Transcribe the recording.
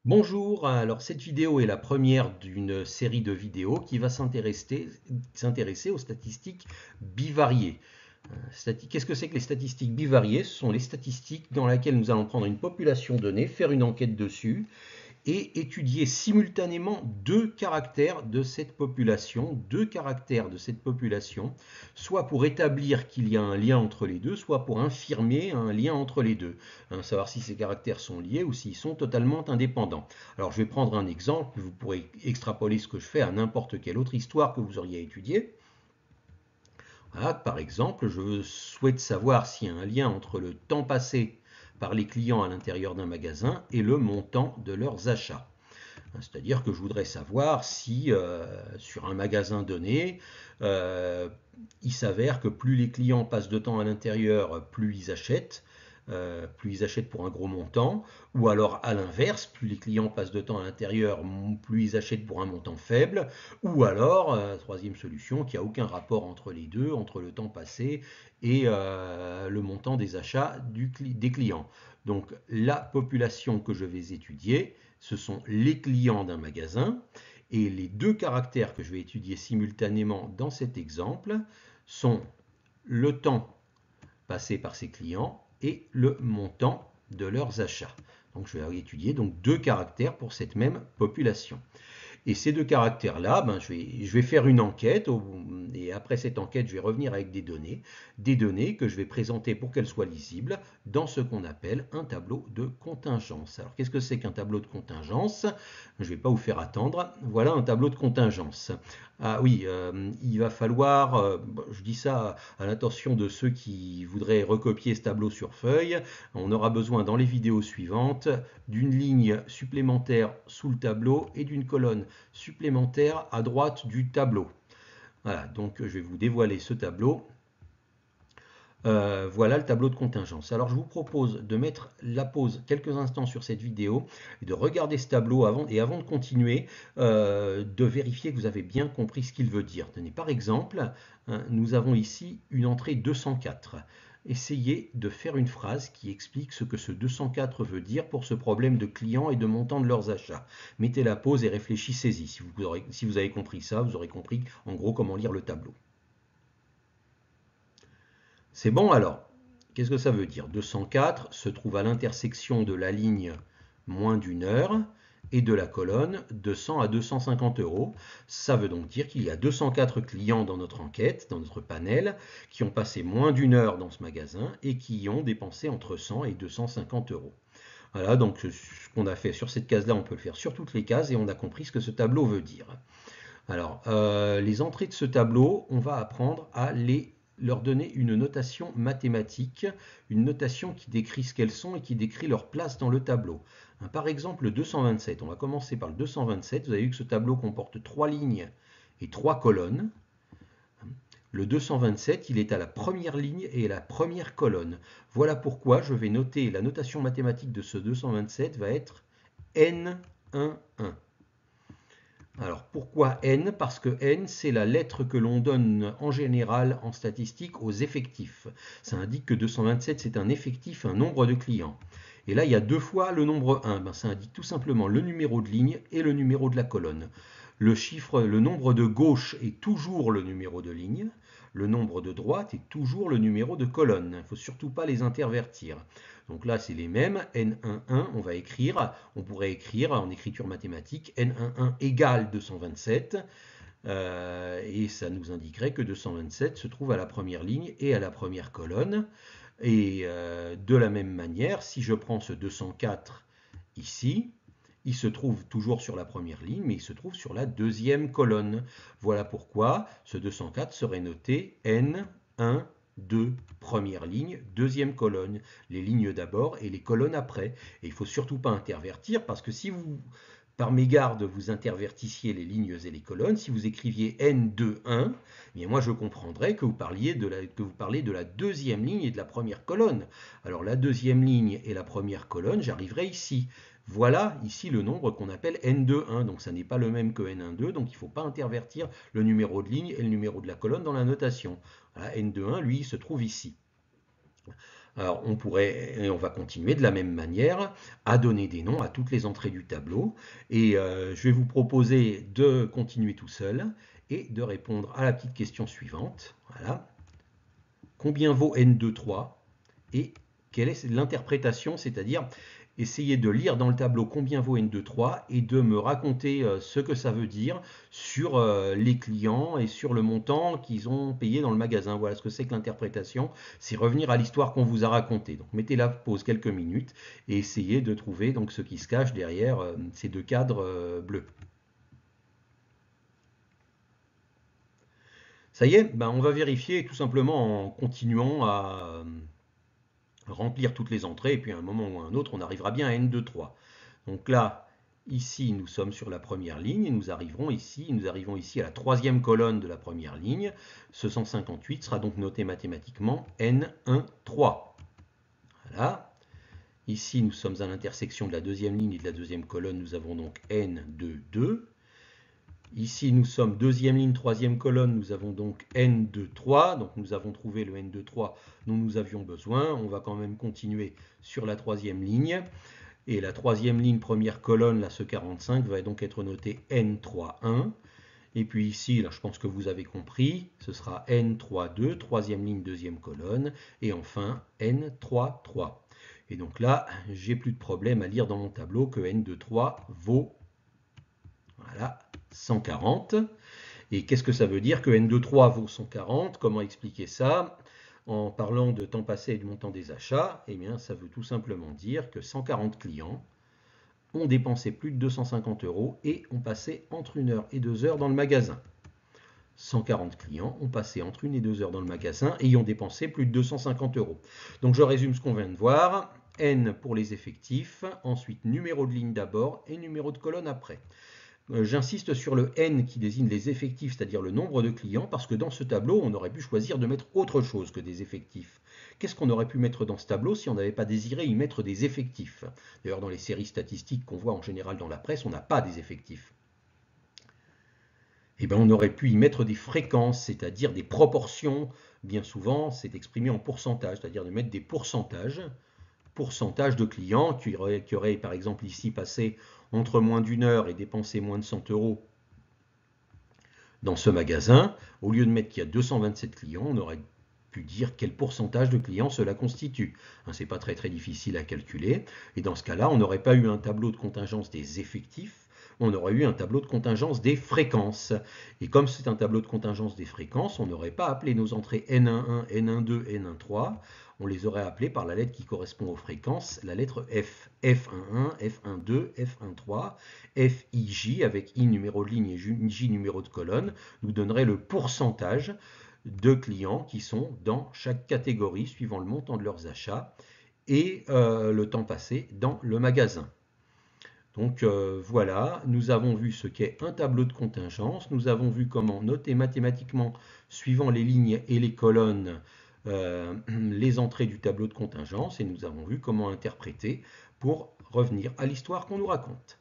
Bonjour, alors cette vidéo est la première d'une série de vidéos qui va s'intéresser aux statistiques bivariées. Qu'est-ce que c'est que les statistiques bivariées? Ce sont les statistiques dans lesquelles nous allons prendre une population donnée, faire une enquête dessus et étudier simultanément deux caractères de cette population, soit pour établir qu'il y a un lien entre les deux, soit pour infirmer un lien entre les deux, savoir si ces caractères sont liés ou s'ils sont totalement indépendants. Alors je vais prendre un exemple, vous pourrez extrapoler ce que je fais à n'importe quelle autre histoire que vous auriez étudiée. Voilà, par exemple, je souhaite savoir s'il y a un lien entre le temps passé par les clients à l'intérieur d'un magasin et le montant de leurs achats. C'est-à-dire que je voudrais savoir si sur un magasin donné, euh, il s'avère que plus les clients passent de temps à l'intérieur, plus ils achètent pour un gros montant, ou alors à l'inverse, plus les clients passent de temps à l'intérieur, plus ils achètent pour un montant faible, ou alors, troisième solution, qu'il n'y a aucun rapport entre les deux, entre le temps passé et le montant des achats des clients. Donc la population que je vais étudier, ce sont les clients d'un magasin, et les deux caractères que je vais étudier simultanément dans cet exemple sont le temps passé par ces clients et le montant de leurs achats. Donc je vais étudier donc deux caractères pour cette même population. Et ces deux caractères-là, je vais faire une enquête, et après cette enquête, je vais revenir avec des données que je vais présenter pour qu'elles soient lisibles dans ce qu'on appelle un tableau de contingence. Alors qu'est-ce que c'est qu'un tableau de contingence? Je ne vais pas vous faire attendre. Voilà un tableau de contingence. Ah oui, il va falloir, je dis ça à l'attention de ceux qui voudraient recopier ce tableau sur feuille, on aura besoin dans les vidéos suivantes d'une ligne supplémentaire sous le tableau et d'une colonne supplémentaire à droite du tableau. Voilà, donc je vais vous dévoiler ce tableau. Voilà le tableau de contingence. Alors je vous propose de mettre la pause quelques instants sur cette vidéo et de regarder ce tableau avant de continuer, de vérifier que vous avez bien compris ce qu'il veut dire. Tenez, par exemple, nous avons ici une entrée 204. Essayez de faire une phrase qui explique ce que ce 204 veut dire pour ce problème de clients et de montant de leurs achats. Mettez la pause et réfléchissez-y. Si vous avez compris ça, vous aurez compris en gros comment lire le tableau. C'est bon alors. Qu'est-ce que ça veut dire? 204 se trouve à l'intersection de la ligne moins d'une heure et de la colonne 200 à 250 euros. Ça veut donc dire qu'il y a 204 clients dans notre enquête, dans notre panel, qui ont passé moins d'une heure dans ce magasin et qui ont dépensé entre 100 et 250 euros. Voilà, donc ce qu'on a fait sur cette case-là, on peut le faire sur toutes les cases et on a compris ce que ce tableau veut dire. Alors, les entrées de ce tableau, on va apprendre à leur donner une notation mathématique, une notation qui décrit ce qu'elles sont et qui décrit leur place dans le tableau. Par exemple, le 227, on va commencer par le 227. Vous avez vu que ce tableau comporte 3 lignes et 3 colonnes. Le 227, il est à la première ligne et à la première colonne. Voilà pourquoi je vais noter la notation mathématique de ce 227 va être N11. Alors pourquoi n? Parce que n, c'est la lettre que l'on donne en général en statistique aux effectifs. Ça indique que 227, c'est un effectif, un nombre de clients. Et là, il y a deux fois le nombre 1. Ça indique tout simplement le numéro de ligne et le numéro de la colonne. Le nombre de gauche est toujours le numéro de ligne. Le nombre de droite est toujours le numéro de colonne. Il ne faut surtout pas les intervertir. Donc là, c'est les mêmes. N11, on pourrait écrire en écriture mathématique, N11 égale 227. Et ça nous indiquerait que 227 se trouve à la première ligne et à la première colonne. Et de la même manière, si je prends ce 204 ici, il se trouve toujours sur la première ligne, mais il se trouve sur la deuxième colonne. Voilà pourquoi ce 204 serait noté N1, 2, première ligne, deuxième colonne. Les lignes d'abord et les colonnes après. Et il ne faut surtout pas intervertir, parce que si vous, par mégarde, vous intervertissiez les lignes et les colonnes, si vous écriviez N21, eh bien moi je comprendrais que vous parlez de la deuxième ligne et de la première colonne. Alors la deuxième ligne et la première colonne, j'arriverai ici. Voilà ici le nombre qu'on appelle N21, donc ça n'est pas le même que N12, donc il ne faut pas intervertir le numéro de ligne et le numéro de la colonne dans la notation. Voilà, N21, lui, il se trouve ici. Alors on pourrait, et on va continuer de la même manière, à donner des noms à toutes les entrées du tableau. Et je vais vous proposer de continuer tout seul et de répondre à la petite question suivante. Voilà. Combien vaut N23 et quelle est l'interprétation, c'est-à-dire essayer de lire dans le tableau combien vaut N23 et de me raconter ce que ça veut dire sur les clients et sur le montant qu'ils ont payé dans le magasin. Voilà ce que c'est que l'interprétation, c'est revenir à l'histoire qu'on vous a racontée. Donc mettez la pause quelques minutes et essayez de trouver donc ce qui se cache derrière ces deux cadres bleus. Ça y est, ben on va vérifier tout simplement en continuant à remplir toutes les entrées, et puis à un moment ou à un autre, on arrivera bien à N23. Donc là, ici, nous sommes sur la première ligne, et nous arrivons ici à la troisième colonne de la première ligne. Ce 158 sera donc noté mathématiquement N13. Voilà. Ici, nous sommes à l'intersection de la deuxième ligne et de la deuxième colonne, nous avons donc N22. Ici, nous sommes deuxième ligne, troisième colonne, nous avons donc N23, donc nous avons trouvé le N23 dont nous avions besoin. On va quand même continuer sur la troisième ligne. Et la troisième ligne, première colonne, là, ce 45, va donc être noté N31. Et puis ici, là, je pense que vous avez compris, ce sera N32, troisième ligne, deuxième colonne. Et enfin, N33. Et donc là, j'ai plus de problème à lire dans mon tableau que N23 vaut, voilà, 140. Et qu'est-ce que ça veut dire que N23 vaut 140? Comment expliquer ça? En parlant de temps passé et du montant des achats, eh bien, ça veut tout simplement dire que 140 clients ont dépensé plus de 250 € et ont passé entre 1 heure et 2 heures dans le magasin. 140 clients ont passé entre 1 et 2 heures dans le magasin et y ont dépensé plus de 250 €. Donc je résume ce qu'on vient de voir. N pour les effectifs, ensuite numéro de ligne d'abord et numéro de colonne après. J'insiste sur le N qui désigne les effectifs, c'est-à-dire le nombre de clients, parce que dans ce tableau, on aurait pu choisir de mettre autre chose que des effectifs. Qu'est-ce qu'on aurait pu mettre dans ce tableau si on n'avait pas désiré y mettre des effectifs? D'ailleurs, dans les séries statistiques qu'on voit en général dans la presse, on n'a pas des effectifs. Eh bien, on aurait pu y mettre des fréquences, c'est-à-dire des proportions. Bien souvent, c'est exprimé en pourcentage, c'est-à-dire de mettre des pourcentages de clients qui auraient par exemple ici passé entre moins d'1 heure et dépensé moins de 100 € dans ce magasin. Au lieu de mettre qu'il y a 227 clients, on aurait pu dire quel pourcentage de clients cela constitue. C'est pas très difficile à calculer. Et dans ce cas-là, on n'aurait pas eu un tableau de contingence des effectifs, on aurait eu un tableau de contingence des fréquences. Et comme c'est un tableau de contingence des fréquences, on n'aurait pas appelé nos entrées N11, N12, N13. On les aurait appelées par la lettre qui correspond aux fréquences, la lettre F. F11, F12, F13, FIJ avec I numéro de ligne et J numéro de colonne nous donnerait le pourcentage de clients qui sont dans chaque catégorie suivant le montant de leurs achats et le temps passé dans le magasin. Donc voilà, nous avons vu ce qu'est un tableau de contingence, nous avons vu comment noter mathématiquement, suivant les lignes et les colonnes, les entrées du tableau de contingence, et nous avons vu comment interpréter pour revenir à l'histoire qu'on nous raconte.